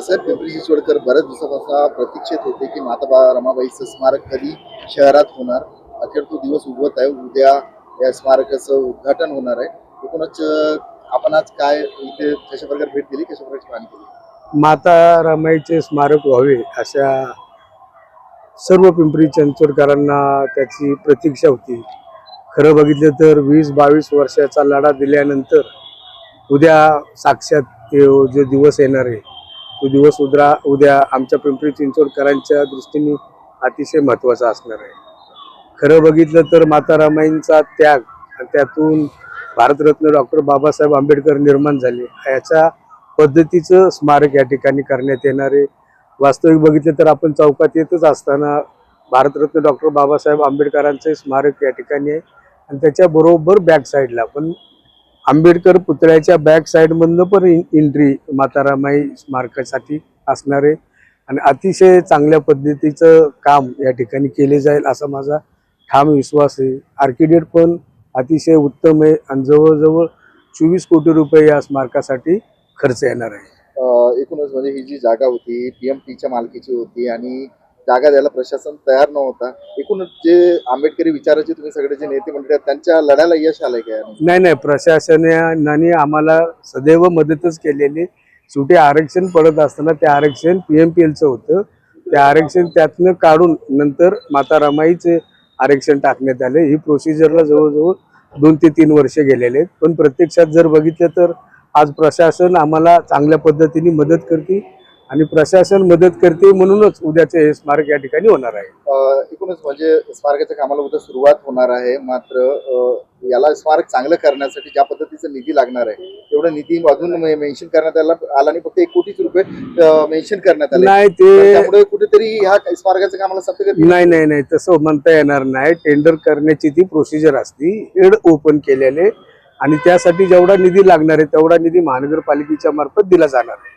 Sir, Pimpri चिंचवडकर बऱ्याच दिवसापासून प्रतीक्षेत होते की रमाबाईचं स्मारक कधी शहरात होणार. अखेर तो दिवस उगवत आहे. उद्या या स्मारकाचं उद्घाटन होणार आहे. एकूणच आपण आज काय इथे कशा प्रकारे भेट दिली, कशा प्रकारची पाहणी केली? माता रमाईचे स्मारक व्हावे अशा सर्व पिंपरी चिंचवडकरांना त्याची प्रतीक्षा होती. खरं बघितलं तर 20-22 वर्षाचा लढा दिल्यानंतर उद्या साक्षात जो दिवस येणार आहे तो दिवस उद्या आमच्या पिंपरी चिंचवडकरांच्या दृष्टीने अतिशय महत्त्वाचा असणार आहे. खरं बघितलं तर माता रमाईंचा त्याग आणि त्यातून भारतरत्न डॉक्टर बाबासाहेब आंबेडकर निर्माण झाले याच्या पद्धतीचं स्मारक या ठिकाणी करण्यात येणार आहे. वास्तविक बघितलं तर आपण चौकात येतच असताना भारतरत्न डॉक्टर बाबासाहेब आंबेडकरांचे स्मारक या ठिकाणी आहे आणि त्याच्या बरोबर बॅक साईडला पण आंबेडकर पुतळ्याच्या बॅक साईडमधनं पण एंट्री माता रमाई स्मारकासाठी असणार आहे आणि अतिशय चांगल्या पद्धतीचं काम या ठिकाणी केले जाईल असा माझा ठाम विश्वास आहे. आर्किटेक्ट पण अतिशय उत्तम आहे आणि जवळजवळ 24 कोटी रुपये या स्मारकासाठी खर्च येणार आहे. एकूणच म्हणजे ही जी जागा होती पीएमपीच्या मालकीची होती आणि जागा द्यायला प्रशासन तयार नव्हता. एकूणच जे आंबेडकरी विचाराचे तुम्ही सगळे जे नेते मंडळी आहेत त्यांच्या लढ्याला यश आलंय का? नाही, प्रशासनाने आम्हाला सदैव मदतच केलेली. शेवटी आरक्षण पडत असताना ते आरक्षण PMPLचं होतं. ते आरक्षण त्यातनं काढून नंतर माता रमाईचे आरक्षण टाकण्यात आले. ही प्रोसिजरला जवळजवळ 2 ते 3 वर्ष गेलेले आहेत. पण प्रत्यक्षात जर बघितलं तर आज प्रशासन आम्हाला चांगल्या पद्धतीने मदत करते आणि प्रशासन मदत करते म्हणूनच उद्याचे हे स्मारक या ठिकाणी होणार आहे. एकूणच म्हणजे स्मारकाच्या कामाला उद्या सुरुवात होणार आहे. मात्र याला स्मारक चांगलं करण्यासाठी ज्या पद्धतीचा निधी लागणार आहे तेवढा निधी अजून मेन्शन करण्यात आला आणि फक्त 1 कोटी रुपये मेन्शन करण्यात आले. नाही, ते त्यामुळे कुठेतरी ह्या स्मारकाच्या कामाला सत्य नाही तसं म्हणता येणार नाही. टेंडर करण्याची ती प्रोसिजर असती. हेड ओपन केलेले आणि त्यासाठी जेवढा निधी लागणार आहे तेवढा निधी महानगरपालिकेच्या मार्फत दिला जाणार आहे.